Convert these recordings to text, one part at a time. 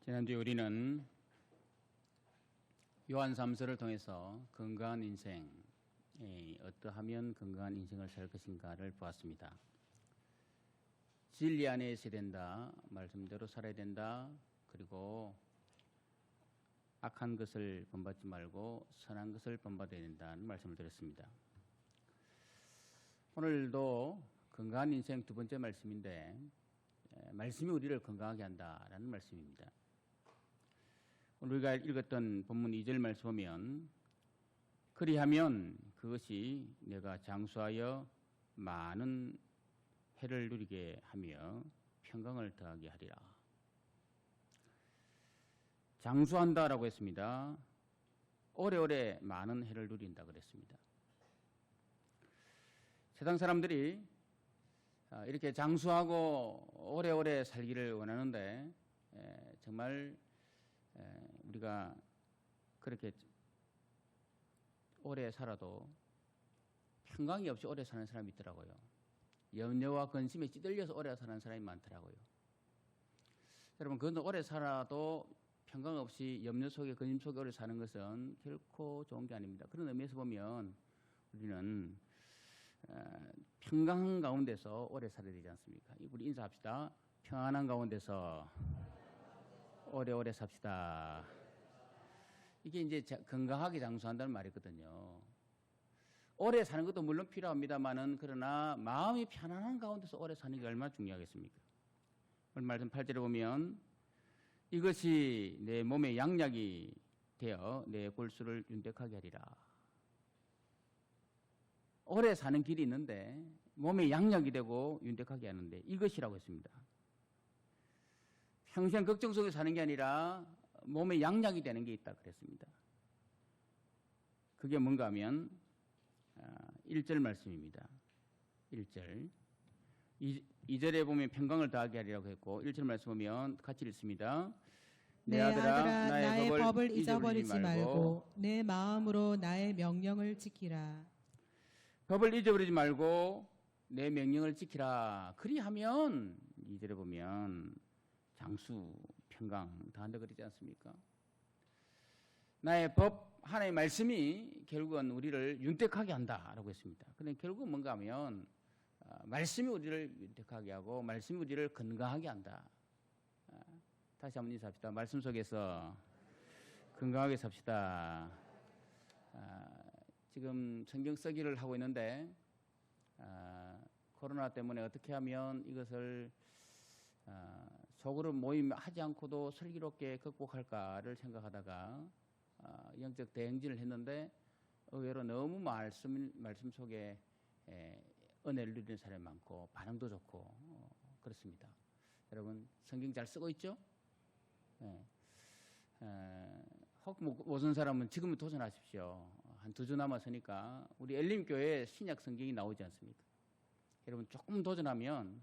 지난주에 우리는 요한 3서를 통해서 건강한 인생, 어떠하면 건강한 인생을 살 것인가를 보았습니다. 진리 안에 있어야 된다, 말씀대로 살아야 된다, 그리고 악한 것을 본받지 말고 선한 것을 본받아야 된다는 말씀을 드렸습니다. 오늘도 건강한 인생 두 번째 말씀인데, 말씀이 우리를 건강하게 한다라는 말씀입니다. 오늘 우리가 읽었던 본문 2절 말씀 보면, 그리하면 그것이 내가 장수하여 많은 해를 누리게 하며 평강을 더하게 하리라. 장수한다라고 했습니다. 오래오래 많은 해를 누린다 그랬습니다. 세상 사람들이 이렇게 장수하고 오래오래 살기를 원하는데, 정말 우리가 그렇게 오래 살아도 평강이 없이 오래 사는 사람이 있더라고요. 염려와 근심에 찌들려서 오래 사는 사람이 많더라고요. 여러분, 그건 오래 살아도 평강 없이 염려 속에 근심 속에 오래 사는 것은 결코 좋은 게 아닙니다. 그런 의미에서 보면 우리는 평강한 가운데서 오래 살아야 되지 않습니까? 우리 인사합시다. 평안한 가운데서 오래오래 삽시다. 이게 이제 건강하게 장수한다는 말이거든요. 오래 사는 것도 물론 필요합니다만은, 그러나 마음이 편안한 가운데서 오래 사는 게 얼마나 중요하겠습니까? 오늘 말씀 8절에 보면, 이것이 내 몸의 양약이 되어 내 골수를 윤택하게 하리라. 오래 사는 길이 있는데 몸의 양약이 되고 윤택하게 하는데, 이것이라고 했습니다. 평생 걱정 속에 사는 게 아니라 몸의 양약이 되는 게 있다 그랬습니다. 그게 뭔가 하면 1절 말씀입니다. 1절. 2절에 보면 평강을 더하게 하리라고 했고, 1절 말씀 보면 같이 읽습니다. 내 아들아 나의 법을 잊어버리지 말고 내 마음으로 나의 명령을 지키라. 법을 잊어버리지 말고 내 명령을 지키라. 그리하면 2절에 보면 장수, 평강 더한다 그러지 않습니까? 나의 법, 하나님의 말씀이 결국은 우리를 윤택하게 한다라고 했습니다. 그런데 결국은 뭔가 하면 말씀이 우리를 윤택하게 하고 말씀이 우리를 건강하게 한다. 다시 한번 인사합시다. 말씀 속에서 건강하게 삽시다. 지금 성경 쓰기를 하고 있는데, 코로나 때문에 어떻게 하면 이것을 속으로 모임하지 않고도 슬기롭게 극복할까를 생각하다가 영적 대행진을 했는데, 의외로 너무 말씀 속에 은혜를 누리는 사람이 많고 반응도 좋고 그렇습니다. 여러분, 성경 잘 쓰고 있죠? 혹 못 쓴 사람은 지금은 도전하십시오. 한 2주 남았으니까 우리 엘림교회 신약 성경이 나오지 않습니까? 여러분, 조금 도전하면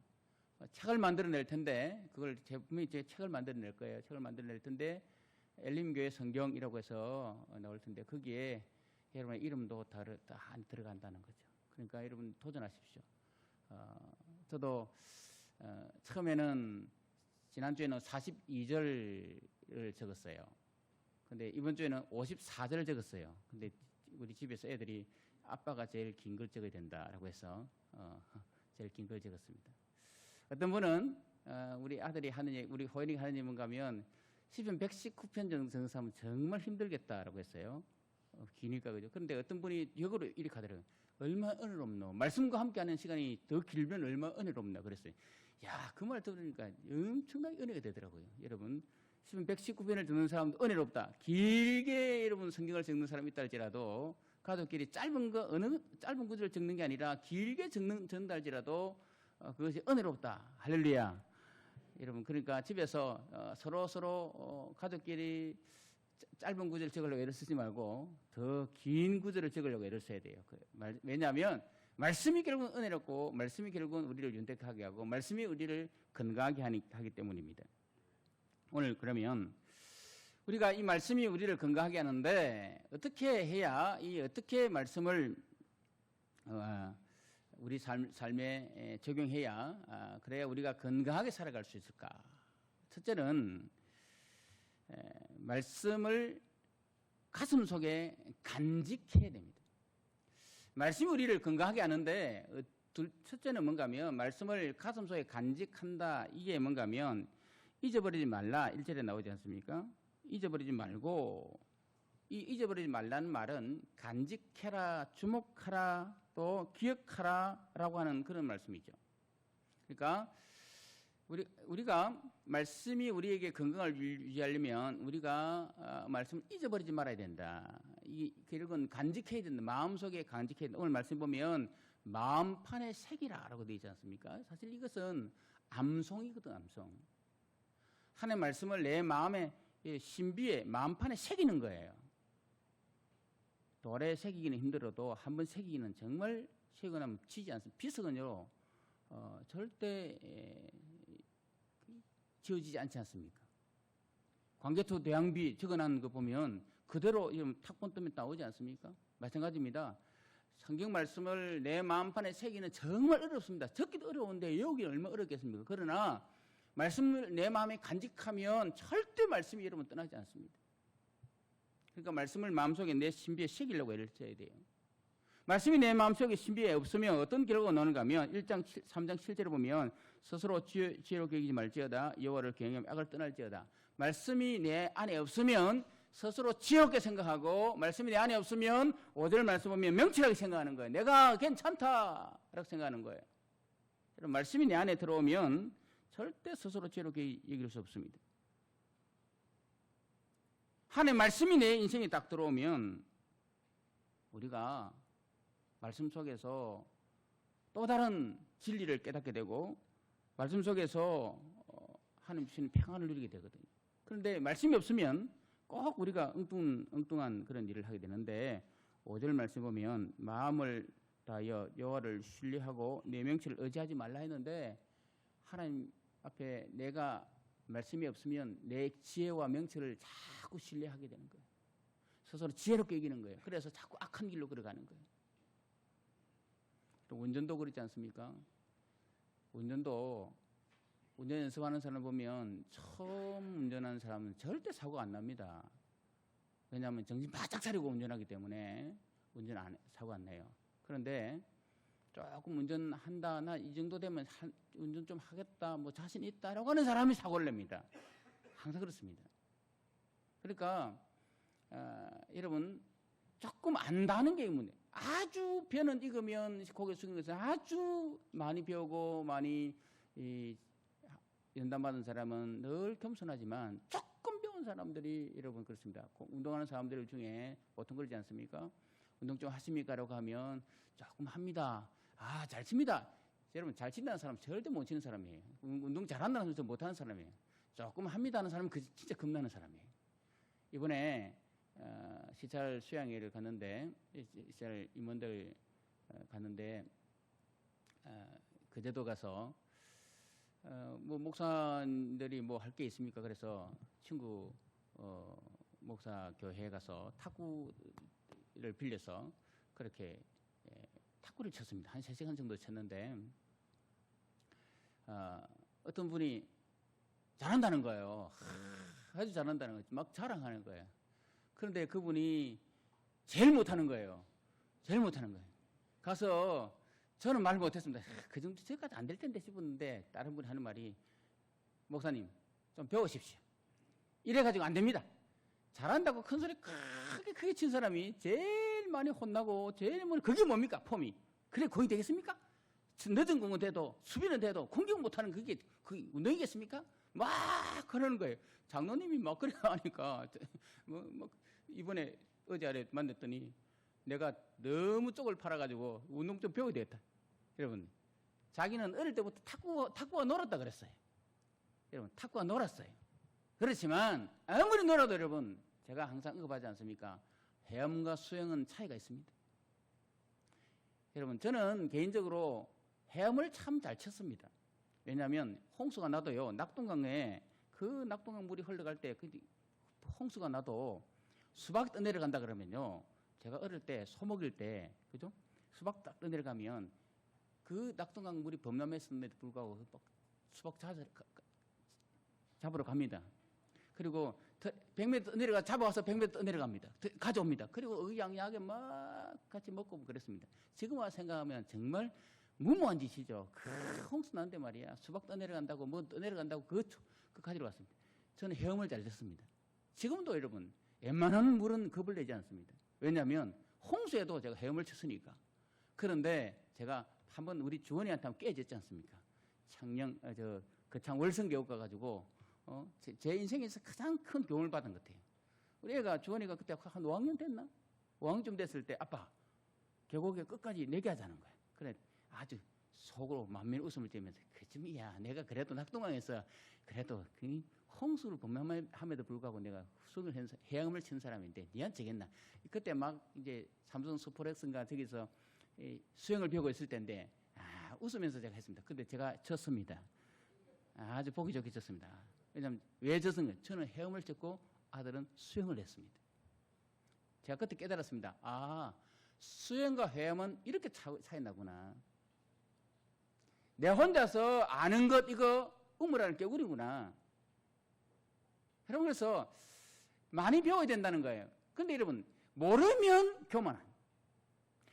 책을 만들어낼 텐데, 그걸 분명히 제 책을 만들어낼 거예요. 책을 만들어낼 텐데, 엘림교회 성경이라고 해서 나올 텐데, 거기에 여러분의 이름도 다 들어간다는 거죠. 그러니까 여러분 도전하십시오. 저도 처음에는 지난주에는 42절을 적었어요. 근데 이번 주에는 54절을 적었어요. 근데 우리 집에서 애들이 아빠가 제일 긴 걸 적어야 된다라고 해서 제일 긴 걸 적었습니다. 어떤 분은 우리 아들이 하는 얘기, 우리 호연이가 하는 얘기 뭔가 하면 시편 119편 정도 하면 정말 힘들겠다라고 했어요. 기니까 그죠. 그런데 어떤 분이 역으로 이렇게 하더라고요. 얼마나 은혜롭노. 말씀과 함께하는 시간이 더 길면 얼마나 은혜롭나 그랬어요. 야, 그 말 들으니까 엄청나게 은혜가 되더라고요. 여러분, 시편 119편을 듣는 사람도 은혜롭다. 길게 여러분 성경을 적는 사람이 있다 할지라도, 가족끼리 짧은 구절을 적는 게 아니라 길게 적는다 할지라도 그것이 은혜롭다. 할렐루야. 여러분, 그러니까 집에서 서로 가족끼리 짧은 구절 적으려고 애를 쓰지 말고 더 긴 구절을 적으려고 애를 써야 돼요. 왜냐하면 말씀이 결국은 은혜롭고 말씀이 결국은 우리를 윤택하게 하고 말씀이 우리를 건강하게 하기 때문입니다. 오늘 그러면 우리가 이 말씀이 우리를 건강하게 하는데, 어떻게 해야 어떻게 말씀을 우리 삶에 적용해야 그래야 우리가 건강하게 살아갈 수 있을까? 첫째는 말씀을 가슴 속에 간직해야 됩니다. 말씀이 우리를 건강하게 하는데 첫째는 뭔가 하면 말씀을 가슴 속에 간직한다. 이게 뭔가 하면 잊어버리지 말라. 1절에 나오지 않습니까? 잊어버리지 말고, 이 잊어버리지 말라는 말은 간직해라, 주목하라, 또 기억하라 라고 하는 그런 말씀이죠. 그러니까 우리가 말씀이 우리에게 건강을 유지하려면 우리가 말씀을 잊어버리지 말아야 된다. 이 결국은 간직해야 된다. 마음속에 간직해야 된다. 오늘 말씀 보면 마음판에 새기라라고 되어 있지 않습니까? 사실 이것은 암송이거든, 암송. 하나님의 말씀을 내 마음의 신비에 마음판에 새기는 거예요. 돌에 새기기는 힘들어도 한번 새기기는 정말 새기고 나면 지지 않습니다. 비석은요 절대 지워지지 않지 않습니까? 광개토 대왕비 적어놓은 거 보면 그대로 탁본 뜨면 나오지 않습니까? 마찬가지입니다. 성경 말씀을 내 마음판에 새기는 정말 어렵습니다. 적기도 어려운데 외우기는 얼마나 어렵겠습니까? 그러나 말씀을 내 마음에 간직하면 절대 말씀이 여러분 떠나지 않습니다. 그러니까 말씀을 마음속에 내 신비에 새기려고 애를 써야 돼요. 말씀이 내 마음속에 신비에 없으면 어떤 결과가 나오는가 하면 3장 7절에 보면 스스로 지혜롭게 여기지 말지어다 여호와를 경외하며 악을 떠날지어다. 말씀이 내 안에 없으면 스스로 지혜롭게 생각하고 말씀이 내 안에 없으면 5절 말씀 보면 명철하게 생각하는 거예요. 내가 괜찮다라고 생각하는 거예요. 여러분 말씀이 내 안에 들어오면 절대 스스로 지혜롭게 여길 수 없습니다. 하나님의 말씀이 내 인생에 딱 들어오면 우리가 말씀 속에서 또 다른 진리를 깨닫게 되고 말씀 속에서 하나님 주시는 평안을 누리게 되거든요. 그런데 말씀이 없으면 꼭 우리가 엉뚱한 그런 일을 하게 되는데 5절 말씀 보면 마음을 다하여 여호와를 신뢰하고 내 명철을 의지하지 말라 했는데 하나님 앞에 내가 말씀이 없으면 내 지혜와 명철을 자꾸 신뢰하게 되는 거예요. 스스로 지혜롭게 여기는 거예요. 그래서 자꾸 악한 길로 걸어가는 거예요. 운전도 그렇지 않습니까? 운전 연습하는 사람을 보면 처음 운전하는 사람은 절대 사고가 안 납니다. 왜냐하면 정신 바짝 차리고 운전하기 때문에 사고가 안 나요. 그런데 조금 운전한다, 나 이 정도 되면 운전 좀 하겠다, 뭐 자신 있다라고 하는 사람이 사고를 냅니다. 항상 그렇습니다. 그러니까 여러분 조금 안다는 게 문제예요. 아주 배는 익으면 고개 숙이는 것은 아주 많이 배우고 많이 연단받은 사람은 늘 겸손하지만 조금 배운 사람들이 여러분 그렇습니다. 운동하는 사람들 중에 보통 그러지 않습니까? 운동 좀 하십니까? 라고 하면 조금 합니다. 아, 잘 칩니다. 여러분 잘 친다는 사람 절대 못 치는 사람이에요. 운동 잘한다는 사람 못하는 사람이에요. 조금 합니다 하는 사람은 진짜 겁나는 사람이에요. 이번에 시찰 수양회를 갔는데 시찰 임원들 갔는데 그제도 가서 뭐 목사님들이 뭐 할 게 있습니까? 그래서 친구 목사 교회에 가서 탁구를 빌려서 그렇게 탁구를 쳤습니다. 한 3시간 정도 쳤는데 어떤 분이 잘한다는 거예요. 아주 잘한다는 거예요. 막 자랑하는 거예요. 그런데 그분이 제일 못하는 거예요. 제일 못하는 거예요. 가서 저는 말 못했습니다. 그 정도 저까지 안 될 텐데 싶었는데 다른 분이 하는 말이 목사님 좀 배우십시오. 이래가지고 안 됩니다. 잘한다고 큰 소리 크게 친 사람이 제일 많이 혼나고 제일 그게 뭡니까? 폼이. 그래 거의 되겠습니까? 늦은 공은 돼도 수비는 돼도 공격 못하는 그게 운동이겠습니까? 막 그러는 거예요. 장로님이 막 그래 하니까 이번에 어제 아래 만났더니 내가 너무 쪽을 팔아가지고 운동 좀 배워야 되겠다. 여러분 자기는 어릴 때부터 탁구와 놀았다 그랬어요. 여러분 탁구와 놀았어요. 그렇지만 아무리 놀아도 여러분 제가 항상 언급하지 않습니까? 헤엄과 수영은 차이가 있습니다. 여러분 저는 개인적으로 헤엄을 참 잘 쳤습니다. 왜냐하면 홍수가 나도요 낙동강에 그 낙동강 물이 흘러갈 때 홍수가 나도 수박 떠내려간다 그러면요 제가 어릴 때 소목일 때 그죠 수박 딱 떠내려가면 그 낙동강 물이 범람했음에도 불구하고 수박 잡으러 갑니다. 그리고 100m 내려가 잡아와서 100m 내려갑니다. 가져옵니다. 그리고 의양하게 막 같이 먹고 그랬습니다. 지금 와서 생각하면 정말 무모한 짓이죠. 그 홍수 난데 말이야. 수박 떠내려간다고 뭐 떠내려간다고 그거 가지러 왔습니다. 저는 헤엄을 잘 냈습니다. 지금도 여러분 웬만한 물은 겁을 내지 않습니다. 왜냐하면 홍수에도 제가 헤엄을 쳤으니까. 그런데 제가 한번 우리 주원이한테 한번 깨졌지 않습니까? 거창 월성교육 가가지고 제 인생에서 가장 큰 교훈을 받은 것 같아요. 우리 애가 주원이가 그때 한 5학년 됐나? 5학년쯤 됐을 때 아빠 계곡에 끝까지 내게 하자는 거야. 그래 아주 속으로 만면 웃음을 띠면서 그쯤이야 내가 그래도 낙동강에서 그래도 그 홍수를 범함에도 불구하고 내가 헤엄을 친 사람인데 니한테 지겠나? 그때 막 이제 삼성 스포렉스인가 저기서 수영을 배우고 있을 때인데 웃으면서 제가 했습니다. 근데 제가 졌습니다. 아주 보기 좋게 졌습니다. 왜냐하면 왜 졌은 저는 헤엄을 쳤고 아들은 수영을 했습니다. 제가 그때 깨달았습니다. 수영과 헤엄은 이렇게 차이 나구나. 내 혼자서 아는 것 이거 우물하는 개구리구나. 여러분 그래서 많이 배워야 된다는 거예요. 근데 여러분 모르면 교만한.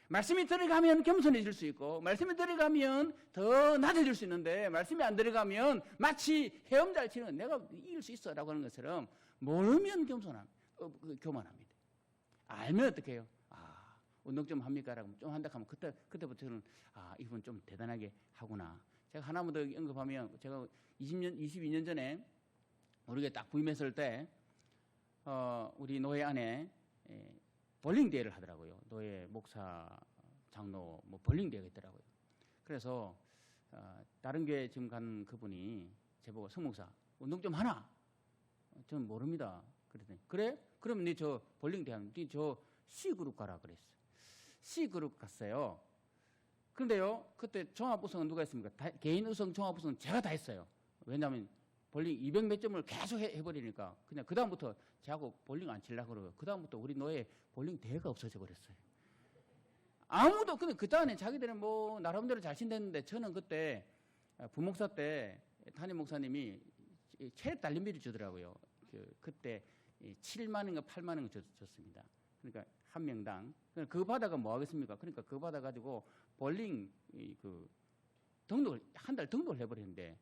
말씀이 들어가면 겸손해질 수 있고 말씀이 들어가면 더 낮아질 수 있는데 말씀이 안 들어가면 마치 헤엄 잘 치는 내가 이길 수 있어 라고 하는 것처럼 모르면 교만합니다. 알면 어떻게 해요? 운동 좀 합니까? 라고 좀 한다 하면 그때부터는 이분 좀 대단하게 하구나. 제가 하나만 더 언급하면 제가 22년 전에 우리가 딱 부임했을 때 우리 노예 안에 볼링 대회를 하더라고요. 노예 목사 장로 볼링 대회가 있더라고요. 그래서 다른 교회 지금 간 그분이 제보고 성목사 운동 좀 하나? 저는 모릅니다. 그랬더니 그래? 그러면 네 저 볼링 대회 하면 네 저 C그룹 가라 그랬어. C그룹 갔어요. 그런데요 그때 종합우승은 누가 했습니까? 개인 우승 종합우승은 제가 다 했어요. 왜냐하면 볼링 200 몇 점을 계속 해버리니까 그냥 그 다음부터 저하고 볼링 안 치려고 그러고 그 다음부터 우리 노예 볼링 대회가 없어져 버렸어요. 아무도 근데 그 다음에 자기들은 뭐 나름대로 잘 친댔는데 저는 그때 부목사 때 담임 목사님이 체력 달림비를 주더라고요. 그때 7만 원인가 8만 원 줬습니다. 그러니까 한 명당 그거 받아가 뭐 하겠습니까? 그러니까 그거 받아 가지고 볼링 등록을 한 달 등록을 해버렸는데.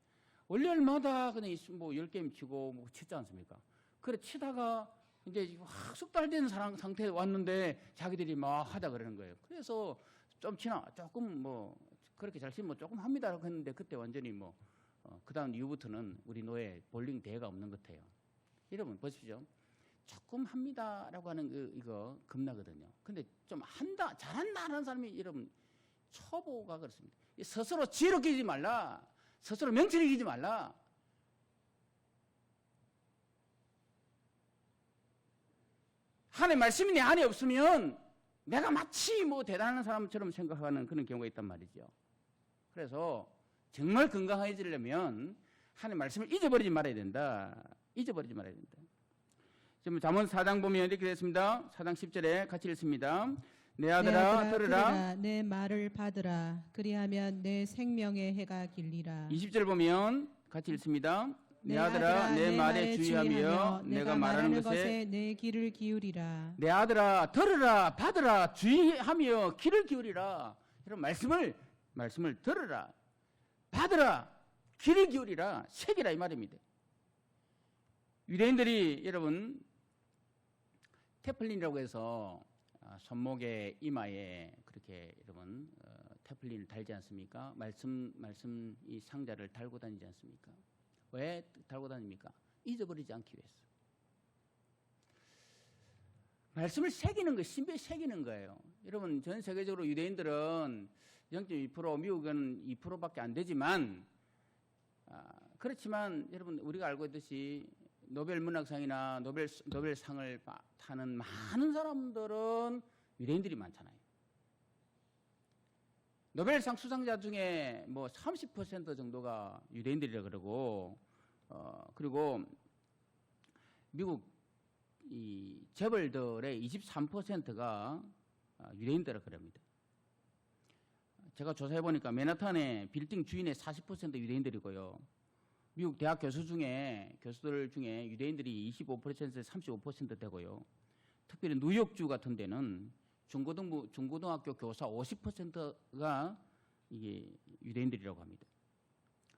월요일마다 그냥 뭐 10게임 치고 뭐 치지 않습니까? 그래 치다가 이제 확 숙달된 상태에 왔는데 자기들이 막 하자 그러는 거예요. 그래서 좀 치나 조금 뭐 그렇게 잘 치면 조금 합니다라고 했는데 그때 완전히 그 다음 이후부터는 우리 노예 볼링 대회가 없는 것 같아요. 여러분 보십시오. 조금 합니다라고 하는 이거 겁나거든요. 근데 좀 잘한다 하는 사람이 여러분 초보가 그렇습니다. 스스로 지혜롭게 기지 말라. 스스로 명치를 이기지 말라. 하나님 말씀이 내 안에 없으면 내가 마치 뭐 대단한 사람처럼 생각하는 그런 경우가 있단 말이죠. 그래서 정말 건강해지려면 하나님 말씀을 잊어버리지 말아야 된다. 잊어버리지 말아야 된다. 지금 잠언 4장 보면 이렇게 됐습니다. 4장 10절에 같이 읽습니다. 내 아들아 들으라 내 말을 받으라. 그리하면 내 생명의 해가 길리라. 20절 보면 같이 읽습니다. 내 아들아 내 말에 주의하며 내가 말하는 것에 내 귀를 기울이라. 내 아들아 들으라 받으라 주의하며 귀를 기울이라. 이런 말씀을 들으라 받으라 귀를 기울이라 새기라 이 말입니다. 유대인들이 여러분 테플린이라고 해서 손목에 이마에 그렇게 여러분 테플린을 달지 않습니까? 말씀 이 상자를 달고 다니지 않습니까? 왜 달고 다닙니까? 잊어버리지 않기 위해서. 말씀을 새기는 거, 신비에 새기는 거예요. 여러분 전 세계적으로 유대인들은 0.2% 미국은 2%밖에 안 되지만 그렇지만 여러분 우리가 알고 있듯이 노벨 문학상이나 노벨상을 타는 많은 사람들은 유대인들이 많잖아요. 노벨상 수상자 중에 뭐 30% 정도가 유대인들이라 그러고 그리고 미국 이 재벌들의 23%가 유대인들이라 그럽니다. 제가 조사해 보니까 맨하탄의 빌딩 주인의 40% 유대인들이고요. 미국 대학 교수들 중에 유대인들이 25%에서 35% 되고요. 특별히 뉴욕주 같은 데는 중고등학교 교사 50%가 이게 유대인들이라고 합니다.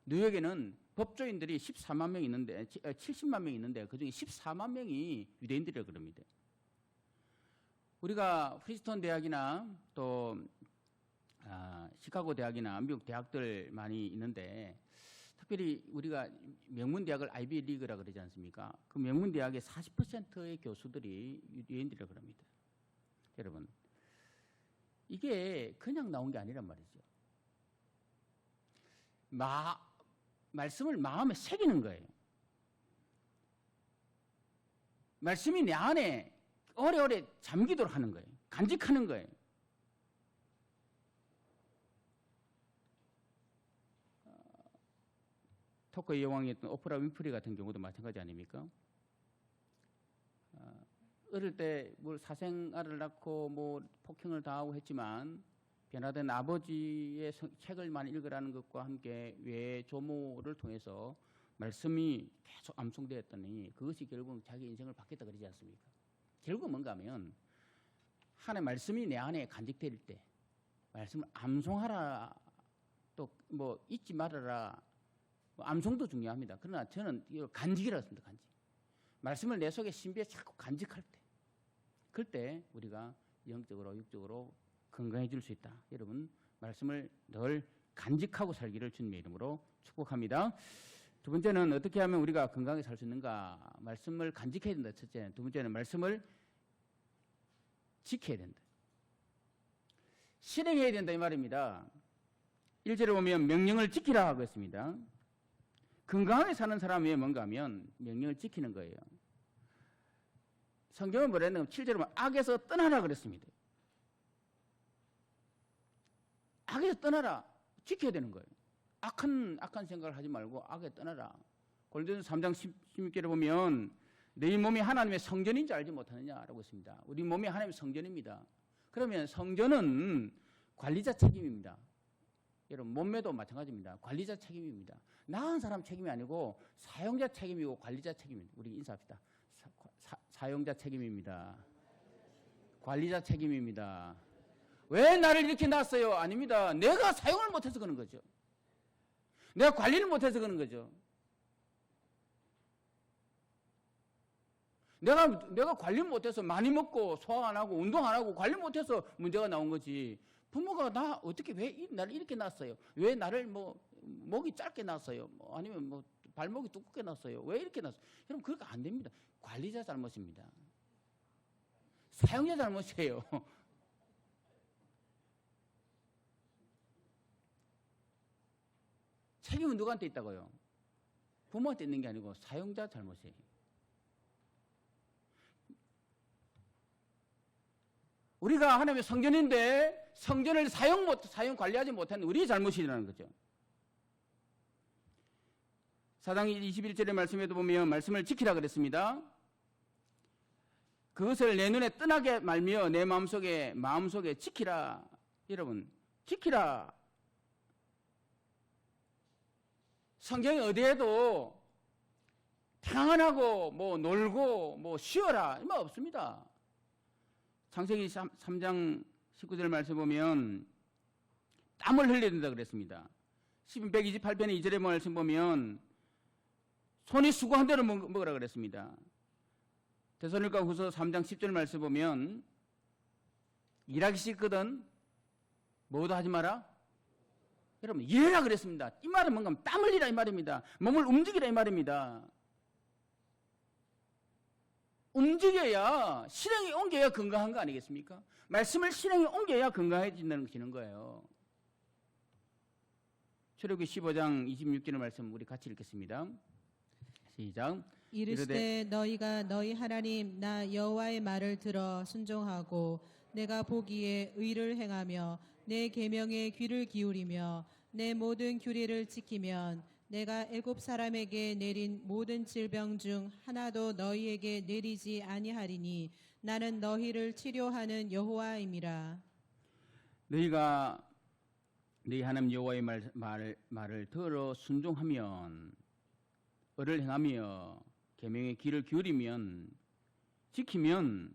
뉴욕에는 법조인들이 14만 명 있는데 70만 명 있는데 그중에 14만 명이 유대인들이라고 그럽니다. 우리가 프린스턴 대학이나 또 시카고 대학이나 미국 대학들 많이 있는데 특별히 우리가 명문 대학을 아이비 리그라 그러지 않습니까? 그 명문 대학의 40%의 교수들이 유대인들이라고 그럽니다. 여러분, 이게 그냥 나온 게 아니란 말이죠. 말씀을 마음에 새기는 거예요. 말씀이 내 안에 오래오래 잠기도록 하는 거예요. 간직하는 거예요. 토크의 여왕이었던 오프라 윈프리 같은 경우도 마찬가지 아닙니까? 어릴 때 뭘 사생아를 낳고 뭐 폭행을 당하고 했지만 변화된 아버지의 책을 많이 읽으라는 것과 함께 외조모를 통해서 말씀이 계속 암송되었더니 그것이 결국 자기 인생을 바뀌었다 그러지 않습니까? 결국 뭔가 하면 하나님의 말씀이 내 안에 간직될 때 말씀을 암송하라, 또 뭐 잊지 말아라. 암송도 중요합니다. 그러나 저는 이걸 간직이라고 했습니다. 간직. 말씀을 내 속에 신비에 자꾸 간직할 때, 그때 우리가 영적으로 육적으로 건강해질 수 있다. 여러분, 말씀을 늘 간직하고 살기를 주님의 이름으로 축복합니다. 두 번째는 어떻게 하면 우리가 건강하게 살 수 있는가? 말씀을 간직해야 된다. 첫째. 두 번째는 말씀을 지켜야 된다. 실행해야 된다 이 말입니다. 1절에 보면 명령을 지키라 하고 있습니다. 건강하게 사는 사람이 뭔가 하면 명령을 지키는 거예요. 성경은 뭐라 했냐면 7절에 보면 악에서 떠나라 그랬습니다. 악에서 떠나라. 지켜야 되는 거예요. 악한 생각을 하지 말고 악에 떠나라. 고린도전서 3장 16절에 보면 너희 몸이 하나님의 성전인 줄 알지 못하느냐라고 했습니다. 우리 몸이 하나님의 성전입니다. 그러면 성전은 관리자 책임입니다. 여러분, 몸매도 마찬가지입니다. 관리자 책임입니다. 나은 사람 책임이 아니고 사용자 책임이고 관리자 책임입니다. 우리 인사합시다. 사용자 책임입니다. 관리자 책임입니다. 왜 나를 이렇게 놨어요? 아닙니다. 내가 사용을 못해서 그런 거죠. 내가 관리를 못해서 그런 거죠. 내가 관리 못해서 많이 먹고 소화 안 하고 운동 안 하고 관리 못해서 문제가 나온 거지. 부모가 나 어떻게 왜 나를 이렇게 낳았어요? 왜 나를 뭐 목이 짧게 낳았어요? 뭐 아니면 뭐 발목이 두껍게 낳았어요? 왜 이렇게 낳았어요? 여러분, 그렇게 안 됩니다. 관리자 잘못입니다. 사용자 잘못이에요. 책임은 누구한테 있다고요? 부모한테 있는 게 아니고 사용자 잘못이에요. 우리가 하나님의 성전인데 성전을 사용 관리하지 못한 우리의 잘못이라는 거죠. 사장 21절의 말씀에도 보면 말씀을 지키라 그랬습니다. 그것을 내 눈에 떠나게 말며 내 마음속에 지키라. 여러분, 지키라. 성경이 어디에도 평안하고 뭐 놀고 뭐 쉬어라 이 말 없습니다. 창세기 3장 19절 말씀 보면 땀을 흘려야 된다 그랬습니다. 시편 128편의 2절의 말씀 보면 손이 수고한 대로 먹으라 그랬습니다. 데살로니가 후서 3장 10절 말씀 보면 일하기 싫거든 뭐도 하지 마라. 여러분, 일해라 그랬습니다. 이 말은 뭔가 땀 흘리라 이 말입니다. 몸을 움직이라 이 말입니다. 움직여야, 실행에 옮겨야 건강한 거 아니겠습니까? 말씀을 실행에 옮겨야 건강해지는 거예요. 출애굽기 15장 26절의 말씀 우리 같이 읽겠습니다. 시작. 이르시되 너희가 너희 하나님 나 여호와의 말을 들어 순종하고 내가 보기에 의를 행하며 내 계명에 귀를 기울이며 내 모든 규례를 지키면 내가 애굽 사람에게 내린 모든 질병 중 하나도 너희에게 내리지 아니하리니 나는 너희를 치료하는 여호와임이라. 너희 하나님 여호와의 말을 들어 순종하면 을을 행하며 계명의 귀를 기울이면 지키면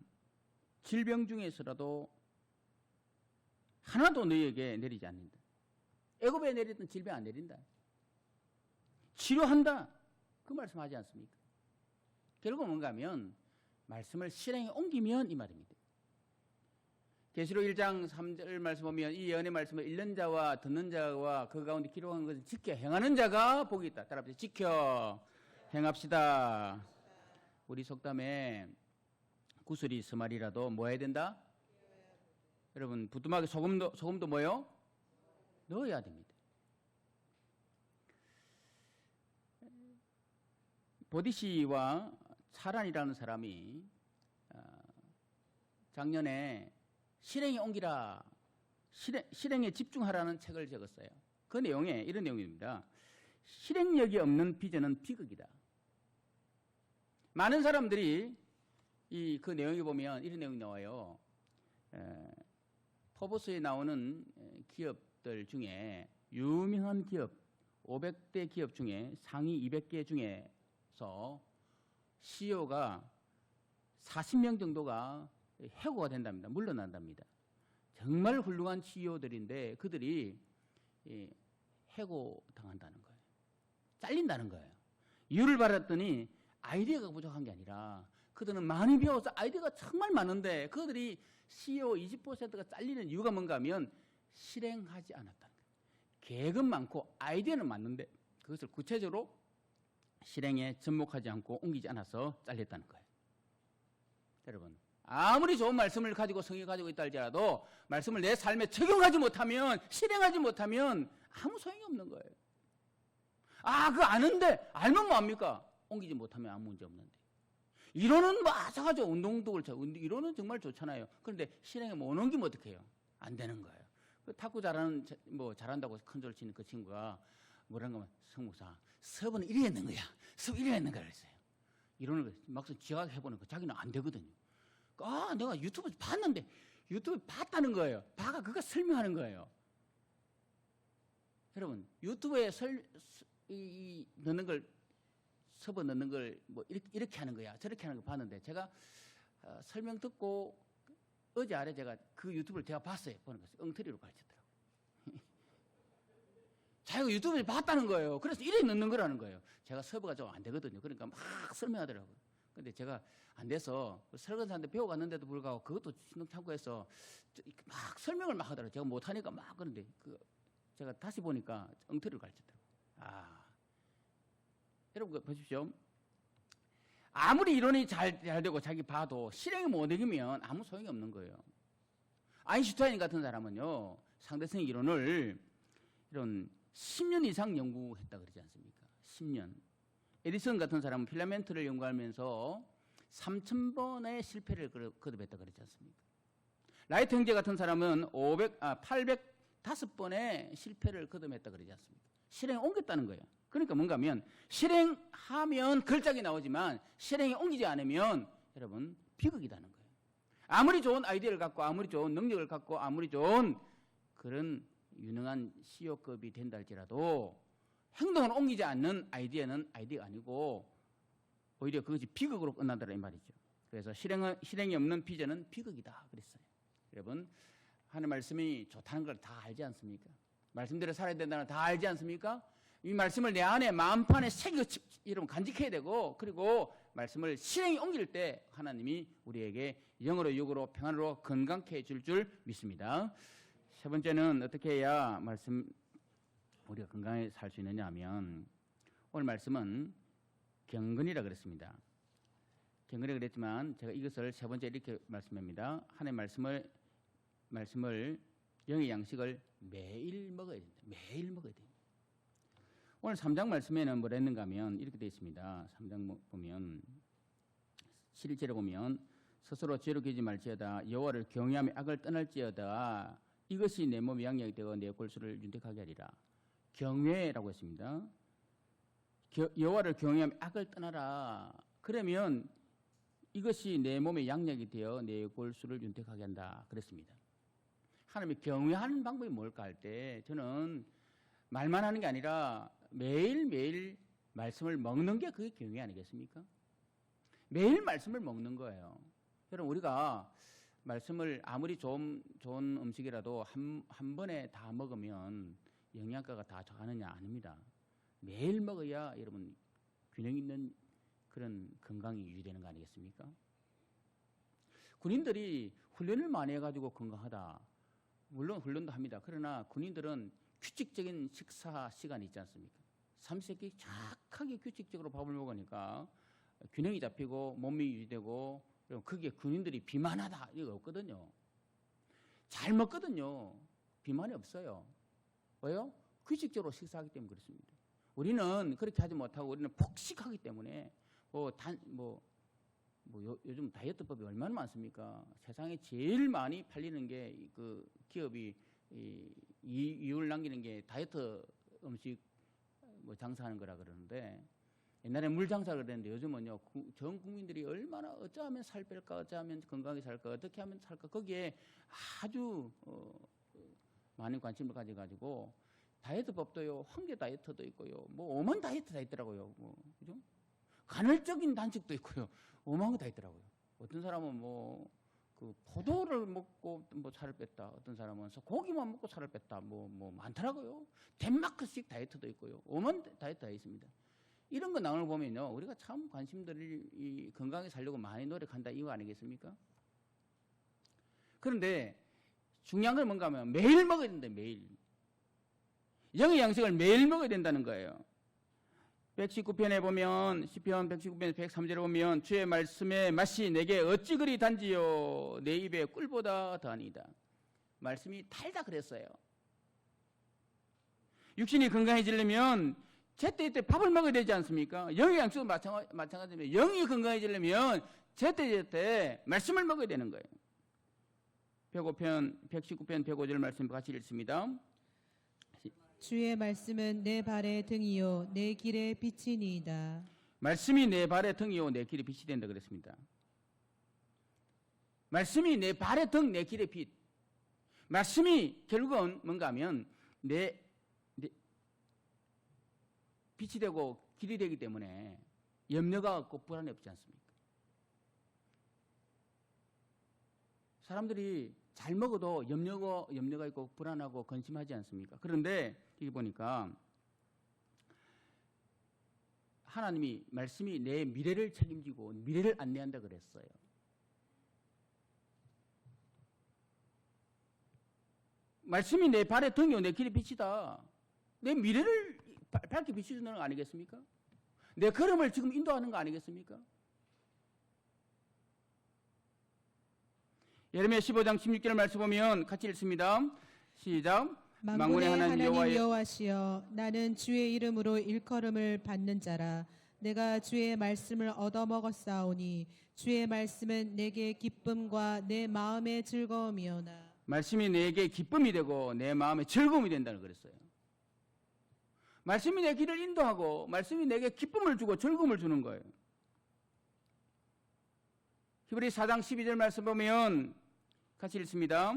질병 중에서라도 하나도 너희에게 내리지 않는다. 애굽에 내렸던 질병 안 내린다. 치료한다. 그 말씀하지 않습니까? 결국 뭔가 하면 말씀을 실행에 옮기면 이 말입니다. 계시록 1장 3절 말씀 보면 이 예언의 말씀을 읽는 자와 듣는 자와 그 가운데 기록한 것을 지켜 행하는 자가 복이 있다. 따라합시다. 지켜 행합시다. 우리 속담에 구슬이 스말이라도 뭐 해야 된다? 여러분 부뚜막에 소금도 뭐요? 넣어야 됩니다. 보디시와 차란이라는 사람이 작년에 실행에 옮기라, 실행에 집중하라는 책을 적었어요. 그 내용에 이런 내용입니다. 실행력이 없는 비전은 비극이다. 많은 사람들이 그 내용에 보면 이런 내용이 나와요. 포브스에 나오는 기업들 중에 유명한 기업 500대 기업 중에 상위 200개 중에서 CEO가 40명 정도가 해고가 된답니다. 물러난답니다. 정말 훌륭한 CEO들인데 그들이 해고당한다는 거예요. 잘린다는 거예요. 이유를 받았더니 아이디어가 부족한 게 아니라 그들은 많이 배워서 아이디어가 정말 많은데 그들이 CEO 20%가 잘리는 이유가 뭔가 하면 실행하지 않았다는 거예요. 계획은 많고 아이디어는 많은데 그것을 구체적으로 실행에 접목하지 않고 옮기지 않아서 잘렸다는 거예요. 여러분 아무리 좋은 말씀을 가지고 성경이 가지고 있다 할지라도 말씀을 내 삶에 적용하지 못하면 실행하지 못하면 아무 소용이 없는 거예요. 그거 아는데 알면 뭐합니까? 옮기지 못하면 아무 문제 없는데. 이론은 마찬가지로 운동도 그렇죠. 이론은 정말 좋잖아요. 그런데 실행에 못 옮기면 어떻게 해요? 안 되는 거예요. 탁구 잘한다고 큰 소리 치는 그 친구가 뭐라는 거면 성목사 수업은 이래 했는 거야. 수업 이래 했는 거야 그랬어요. 이론을 막상 지각 해보는 거 자기는 안 되거든요. 내가 유튜브 봤는데 유튜브 봤다는 거예요. 봐가 그거 설명하는 거예요. 여러분 유튜브에 넣는 걸 섭어 넣는 걸 뭐 이렇게 하는 거야 저렇게 하는 거 봤는데 제가 설명 듣고 어제 아래 제가 그 유튜브를 제가 봤어요. 보는 거예요. 엉터리로 가르쳤더라고요. 자기가 유튜브를 봤다는 거예요. 그래서 이래 넣는 거라는 거예요. 제가 서버가 좀 안 되거든요. 그러니까 막 설명하더라고요. 근데 제가 안 돼서 설거지하는데 배워갔는데도 불구하고 그것도 신동참고해서 막 설명을 막 하더라고요. 제가 못하니까 막 그런데 제가 다시 보니까 엉터리로 가르쳤더라고요. 여러분 보십시오. 아무리 이론이 잘 되고 자기 봐도 실행이 못 되면 아무 소용이 없는 거예요. 아인슈타인 같은 사람은요. 상대성 이론을 이런 10년 이상 연구했다 그러지 않습니까? 10년. 에디슨 같은 사람은 필라멘트를 연구하면서 3,000번의 실패를 거듭했다 그러지 않습니까? 라이트 형제 같은 사람은 805번의 실패를 거듭했다 그러지 않습니까? 실행에 옮겼다는 거예요. 그러니까 뭔가 하면 실행하면 걸작이 나오지만 실행에 옮기지 않으면 여러분 비극이라는 거예요. 아무리 좋은 아이디어를 갖고 아무리 좋은 능력을 갖고 아무리 좋은 그런 유능한 CEO급이 된다 할지라도 행동을 옮기지 않는 아이디어는 아이디어가 아니고 오히려 그것이 비극으로 끝난다는 이 말이죠. 그래서 실행이 없는 비전은 비극이다 그랬어요. 여러분 하나님 말씀이 좋다는 걸 다 알지 않습니까? 말씀대로 살아야 된다는 걸 다 알지 않습니까? 이 말씀을 내 안에 마음판에 새겨 여러분 간직해야 되고 그리고 말씀을 실행에 옮길 때 하나님이 우리에게 영으로 육으로 평안으로 건강케 해줄 줄 믿습니다. 세 번째는 어떻게 해야 우리가 건강하게 살 수 있느냐 하면 오늘 말씀은 경건이라 그랬습니다. 경건이라 그랬지만 제가 이것을 세 번째 이렇게 말씀합니다. 하나님의 말씀을 영의 양식을 매일 먹어야 된다. 매일 먹어야 됩니다. 오늘 3장 말씀에는 뭐라 했는가 하면 이렇게 되어 있습니다. 3장 보면 7절에 보면 스스로 죄로 기지 말지어다 여호와를 경외하며 악을 떠날지어다 이것이 내 몸의 양약이 되어 내 골수를 윤택하게 하리라. 경외라고 했습니다. 여호와를 경외하며 악을 떠나라. 그러면 이것이 내 몸의 양약이 되어 내 골수를 윤택하게 한다. 그랬습니다. 하나님이 경외하는 방법이 뭘까 할 때 저는 말만 하는 게 아니라 매일매일 말씀을 먹는 게 그게 경외 아니겠습니까? 매일 말씀을 먹는 거예요. 여러분 우리가 말씀을 아무리 좋은 음식이라도 한 번에 다 먹으면 영양가가 다 저하느냐? 아닙니다. 매일 먹어야 여러분 균형 있는 그런 건강이 유지되는 거 아니겠습니까? 군인들이 훈련을 많이 해가지고 건강하다. 물론 훈련도 합니다. 그러나 군인들은 규칙적인 식사 시간이 있지 않습니까? 삼시세끼 정확하게 규칙적으로 밥을 먹으니까 균형이 잡히고 몸이 유지되고 그게 군인들이 비만하다 이거 없거든요. 잘 먹거든요. 비만이 없어요. 왜요? 규칙적으로 식사하기 때문에 그렇습니다. 우리는 그렇게 하지 못하고 우리는 폭식하기 때문에 요즘 다이어트법이 얼마나 많습니까? 세상에 제일 많이 팔리는 게 그 기업이 이율 남기는 게 다이어트 음식 장사하는 거라 그러는데 옛날에 물 장사를 그랬는데 요즘은요 전 국민들이 얼마나 어쩌면 살 뺄까 어쩌면 건강하게 살까 어떻게 하면 살까 거기에 아주 많은 관심을 가져가지고 다이어트법도요 황제 다이어트도 있고요 뭐 오만 다이어트 다 있더라고요 그죠? 간헐적인 단식도 있고요 오만 거 다 있더라고요. 어떤 사람은 그 포도를 먹고 살을 뺐다. 어떤 사람은 고기만 먹고 살을 뺐다. 많더라고요. 덴마크식 다이어트도 있고요. 오만 다이어트 다 있습니다. 이런 거 나오는 걸 보면요. 우리가 참 관심들이 건강하게 살려고 많이 노력한다. 이거 아니겠습니까? 그런데 중요한 건 뭔가 하면 매일 먹어야 된다. 매일. 영의 양식을 매일 먹어야 된다는 거예요. 119편에 보면 시편 119편 103절에 보면 주의 말씀의 맛이 내게 어찌 그리 단지요 내 입에 꿀보다 더하니다. 말씀이 달다 그랬어요. 육신이 건강해지려면 제때제때 밥을 먹어야 되지 않습니까? 영의 양식도 마찬가지입니다. 영이 건강해지려면 제때제때 말씀을 먹어야 되는 거예요. 119편 105절 말씀 같이 읽습니다. 주의 말씀은 내 발의 등이요 내 길의 빛이니이다. 말씀이 내 발의 등이요 내 길의 빛이 된다 그랬습니다. 말씀이 내 발의 등, 내 길의 빛. 말씀이 결국은 뭔가 하면 내 빛이 되고 길이 되기 때문에 염려가 없고 불안이 없지 않습니까? 사람들이 잘 먹어도 염려가 있고 불안하고 근심하지 않습니까? 그런데 여기 보니까 하나님이 말씀이 내 미래를 책임지고 미래를 안내한다 그랬어요. 말씀이 내 발의 등이요 내 길의 빛이다. 내 미래를 밝게 비춰주는 거 아니겠습니까? 내 걸음을 지금 인도하는 거 아니겠습니까? 예레미야 15장 16절 말씀 보면 같이 읽습니다. 시작. 만군의 하나님 여호와시여 나는 주의 이름으로 일컬음을 받는 자라. 내가 주의 말씀을 얻어먹었사오니 주의 말씀은 내게 기쁨과 내 마음의 즐거움이오나. 말씀이 내게 기쁨이 되고 내 마음의 즐거움이 된다는 그랬어요. 말씀이 내 길을 인도하고 말씀이 내게 기쁨을 주고 즐거움을 주는 거예요. 히브리 4장 12절 말씀 보면 같이 읽습니다.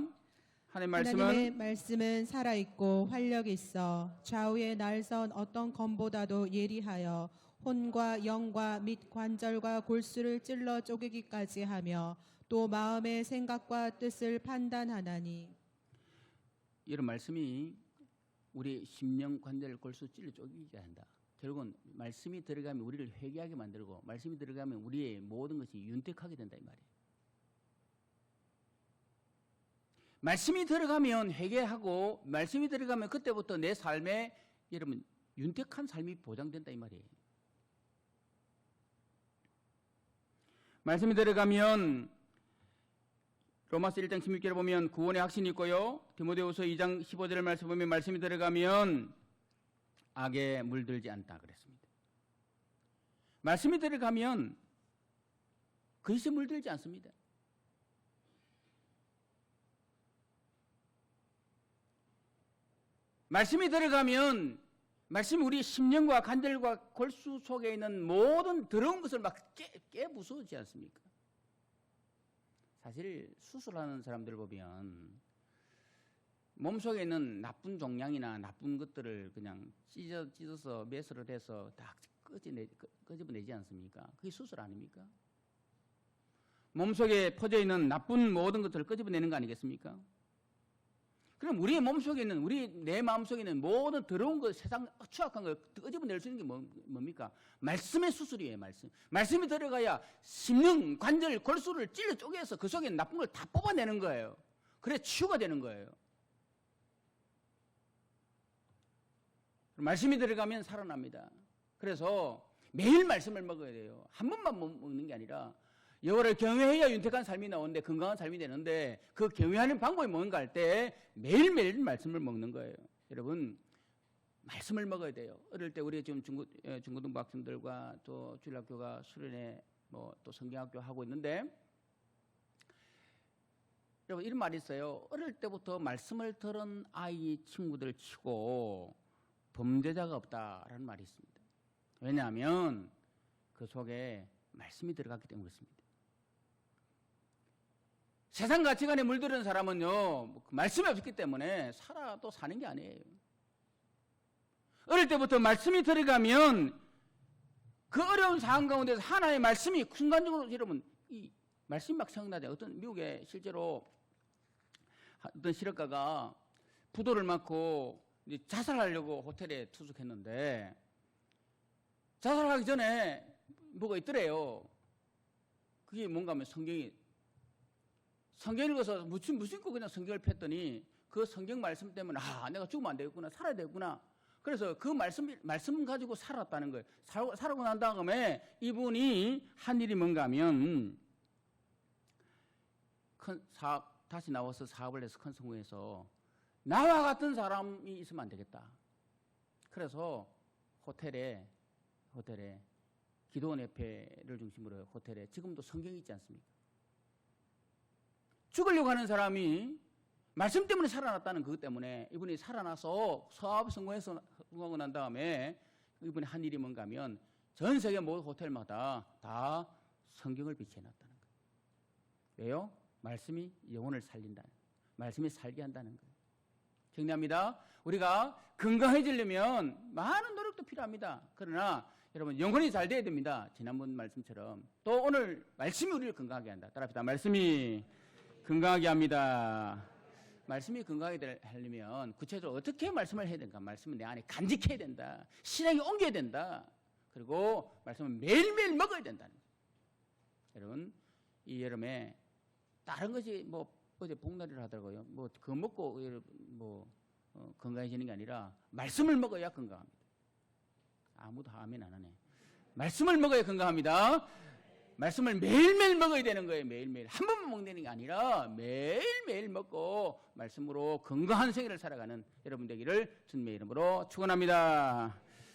하나님의 말씀은 살아있고 활력이 있어 좌우에 날선 어떤 검보다도 예리하여 혼과 영과 및 관절과 골수를 찔러 쪼개기까지 하며 또 마음의 생각과 뜻을 판단하나니. 이런 말씀이 우리 심령 관절 골수 찔러 쪼개게 한다. 결국은 말씀이 들어가면 우리를 회개하게 만들고 말씀이 들어가면 우리의 모든 것이 윤택하게 된다 이 말이에요. 말씀이 들어가면 회개하고 말씀이 들어가면 그때부터 내 삶에 여러분 윤택한 삶이 보장된다 이 말이에요. 말씀이 들어가면 로마서 1장 16절을 보면 구원의 확신이 있고요. 디모데후서 2장 15절을 말씀 보면 말씀이 들어가면 악에 물들지 않다 그랬습니다. 말씀이 들어가면 그것이 물들지 않습니다. 말씀이 들어가면 말씀이 우리 심령과 관절과 골수 속에 있는 모든 더러운 것을 막 깨부수지 않습니까? 사실 수술하는 사람들 보면 몸속에 있는 나쁜 종양이나 나쁜 것들을 그냥 찢어서 매설을 해서 딱 끄집어내지 않습니까? 그게 수술 아닙니까? 몸속에 퍼져 있는 나쁜 모든 것들을 끄집어내는 거 아니겠습니까? 그럼 우리의 몸속에 있는, 내 마음속에 있는 모든 더러운 것, 세상 추악한 걸 끄집어낼 수 있는 게 뭡니까? 말씀의 수술이에요, 말씀. 말씀이 들어가야 심령, 관절, 골수를 찔러 쪼개서 그 속에 나쁜 걸 다 뽑아내는 거예요. 그래 치유가 되는 거예요. 말씀이 들어가면 살아납니다. 그래서 매일 말씀을 먹어야 돼요. 한 번만 먹는 게 아니라 여호와를 경외해야 윤택한 삶이 나오는데 건강한 삶이 되는데 그 경외하는 방법이 뭔가 할 때 매일매일 말씀을 먹는 거예요. 여러분 말씀을 먹어야 돼요. 어릴 때 우리 지금 중고등부 학생들과 또 주일학교가 수련회 또 성경학교 하고 있는데 여러분 이런 말이 있어요. 어릴 때부터 말씀을 들은 아이 친구들 치고 범죄자가 없다라는 말이 있습니다. 왜냐하면 그 속에 말씀이 들어갔기 때문에 그렇습니다. 세상 가치관에 물들은 사람은요 말씀이 없기 때문에 살아도 사는 게 아니에요. 어릴 때부터 말씀이 들어가면 그 어려운 상황 가운데서 하나의 말씀이 순간적으로 여러분 이 말씀이 막 생각나죠. 어떤 미국에 실제로 어떤 실업가가 부도를 맞고 자살하려고 호텔에 투숙했는데 자살하기 전에 뭐가 있더래요. 그게 뭔가 하면 성경 읽어서 무심코 그냥 성경을 폈더니 그 성경 말씀 때문에 내가 죽으면 안 되겠구나, 살아야 되겠구나. 그래서 그 말씀 가지고 살았다는 거예요. 살고 난 다음에 이분이 한 일이 뭔가 하면 큰 사업, 다시 나와서 사업을 해서 큰 성공해서 나와 같은 사람이 있으면 안 되겠다. 그래서 호텔에 기도원 협회를 중심으로 호텔에 지금도 성경이 있지 않습니까? 죽으려고 하는 사람이 말씀 때문에 살아났다는 그것 때문에 이분이 살아나서 사업 성공하고 난 다음에 이분이 한 일이 뭔가 하면 전 세계 모든 호텔마다 다 성경을 비치해놨다는 거예요. 왜요? 말씀이 영혼을 살린다는 거예요. 말씀이 살게 한다는 거예요. 정리합니다. 우리가 건강해지려면 많은 노력도 필요합니다. 그러나 여러분 영혼이 잘 돼야 됩니다. 지난번 말씀처럼. 또 오늘 말씀이 우리를 건강하게 한다. 따라합시다. 말씀이 건강하게 합니다. 말씀이 건강하게 하려면 구체적으로 어떻게 말씀을 해야 된가? 말씀은 내 안에 간직해야 된다. 신앙에 옮겨야 된다. 그리고 말씀은 매일매일 먹어야 된다는 거예요. 여러분 이 여름에 다른 것이 어제 복날이라 하더라고요. 그거 먹고 건강해지는 게 아니라 말씀을 먹어야 건강합니다. 아무도 아멘 안 하네. 말씀을 먹어야 건강합니다. 말씀을 매일매일 먹어야 되는 거예요. 매일매일. 한 번만 먹는 게 아니라 매일매일 먹고 말씀으로 건강한 생애를 살아가는 여러분 되기를 주님의 이름으로 축원합니다.